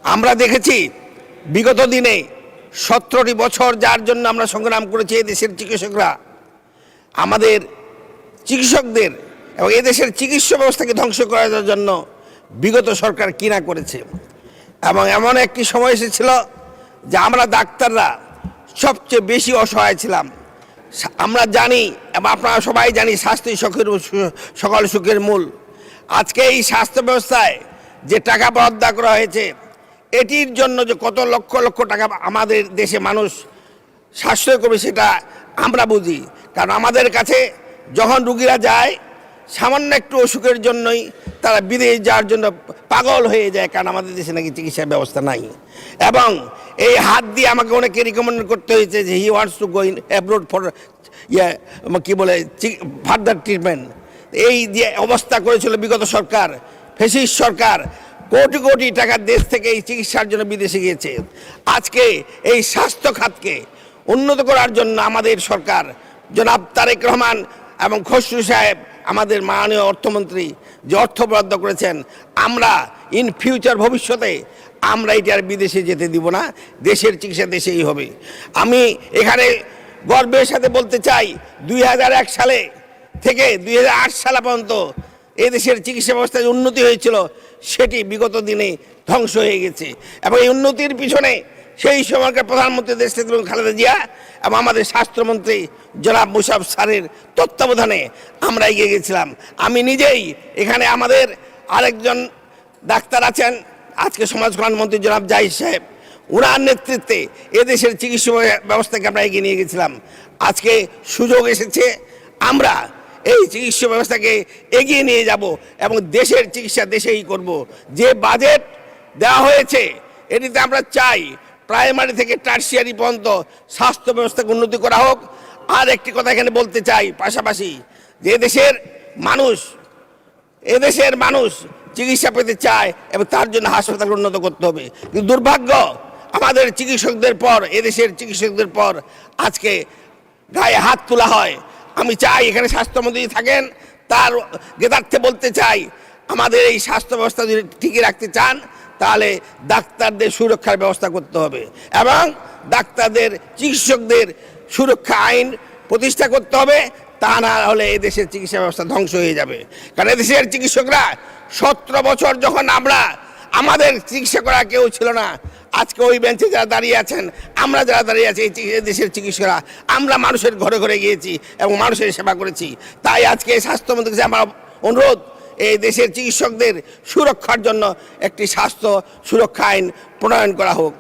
আমরা দেখেছি বিগত দিনে 17টি বছর যার জন্য আমরা সংগ্রাম করেছি এই দেশের চিকিৎসকরা, আমাদের চিকিৎসকদের এবং এদেশের চিকিৎসা ব্যবস্থাকে ধ্বংস করার জন্য বিগত সরকার কিনা করেছে। এবং এমন একটি সময় এসেছিল যে আমরা ডাক্তাররা সবচেয়ে বেশি অসহায় ছিলাম। আমরা জানি এবং আপনারা সবাই জানি স্বাস্থ্যই সকল সুখের মূল। আজকে এই স্বাস্থ্য ব্যবস্থায় যে টাকা বরাদ্দ করা হয়েছে এটির জন্য যে কত লক্ষ লক্ষ টাকা আমাদের দেশে মানুষ সাশ্রয় করবে সেটা আমরা বুঝি। কারণ আমাদের কাছে যখন রুগীরা যায় সামান্য একটু অসুখের জন্যই তারা বিদেশ যাওয়ার জন্য পাগল হয়ে যায়, কারণ আমাদের দেশে নাকি চিকিৎসা ব্যবস্থা নাই। এবং এই হাত দিয়ে আমাকে অনেকে রিকমেন্ড করতে হয়েছে যে he wants to go in abroad for কী বলে ফার্দার ট্রিটমেন্ট। এই যে অবস্থা করেছিল বিগত সরকার, ফ্যাসিস্ট সরকার, কোটি কোটি টাকার দেশ থেকে এই চিকিৎসার জন্য বিদেশে গিয়েছে। আজকে এই স্বাস্থ্য খাতকে উন্নত করার জন্য আমাদের সরকার জনাব তারেক রহমান এবং খসরু সাহেব আমাদের মাননীয় অর্থমন্ত্রী যে অর্থ বরাদ্দ করেছেন, আমরা ইন ফিউচার ভবিষ্যতে আমরা এটি আর বিদেশে যেতে দিব না, দেশের চিকিৎসা দেশেই হবে। আমি এখানে গর্বের সাথে বলতে চাই 2001 সালে থেকে 2008 সাল পর্যন্ত এদেশের চিকিৎসা ব্যবস্থায় উন্নতি হয়েছিল সেটি বিগত দিনে ধ্বংস হয়ে গেছে। এবং এই উন্নতির পিছনে সেই সময়কার প্রধানমন্ত্রী দেশ নেত্রী খালেদা জিয়া এবং আমাদের স্বাস্থ্যমন্ত্রী জনাব মুশাররফ স্যারের তত্ত্বাবধানে আমরা এগিয়ে গেছিলাম। আমি নিজেই এখানে আমাদের আরেকজন ডাক্তার আছেন আজকে সমাজ কল্যাণমন্ত্রী জনাব জাহিদ সাহেব, ওনার নেতৃত্বে এদেশের চিকিৎসা ব্যবস্থাকে আমরা এগিয়ে নিয়ে গেছিলাম। আজকে সুযোগ এসেছে আমরা এই চিকিৎসা ব্যবস্থাকে এগিয়ে নিয়ে যাব এবং দেশের চিকিৎসা দেশেই করব। যে বাজেট দেওয়া হয়েছে এটিতে আমরা চাই প্রাইমারি থেকে টার্সিয়ারি পর্যন্ত স্বাস্থ্য ব্যবস্থাকে উন্নতি করা হোক। আর একটি কথা এখানে বলতে চাই পাশাপাশি, যে এদেশের মানুষ চিকিৎসা পেতে চায় এবং তার জন্য হাসপাতাল উন্নত করতে হবে। কিন্তু দুর্ভাগ্য আমাদের চিকিৎসকদের পর, এদেশের চিকিৎসকদের পর আজকে গায়ে হাত তোলা হয়। আমি চাই এখানে স্বাস্থ্যমন্ত্রী থাকেন, তার জ্ঞাতার্থে বলতে চাই আমাদের এই স্বাস্থ্য ব্যবস্থা যদি ঠিকই রাখতে চান তাহলে ডাক্তারদের সুরক্ষার ব্যবস্থা করতে হবে এবং ডাক্তারদের চিকিৎসকদের সুরক্ষা আইন প্রতিষ্ঠা করতে হবে। তা না হলে এদেশের চিকিৎসা ব্যবস্থা ধ্বংস হয়ে যাবে। কারণ এদেশের চিকিৎসকরা 17 বছর যখন আমাদের চিকিৎসা করা কেউ ছিল না, আজকে ওই বেঞ্চে যারা দাঁড়িয়ে আছেন, আমরা যারা দাঁড়িয়ে আছি এই দেশের চিকিৎসকরা, আমরা মানুষের ঘরে ঘরে গিয়েছি এবং মানুষের সেবা করেছি। তাই আজকে স্বাস্থ্যমন্ত্রীর কাছে আমার অনুরোধ, এই দেশের চিকিৎসকদের সুরক্ষার জন্য একটি স্বাস্থ্য সুরক্ষা আইন প্রণয়ন করা হোক।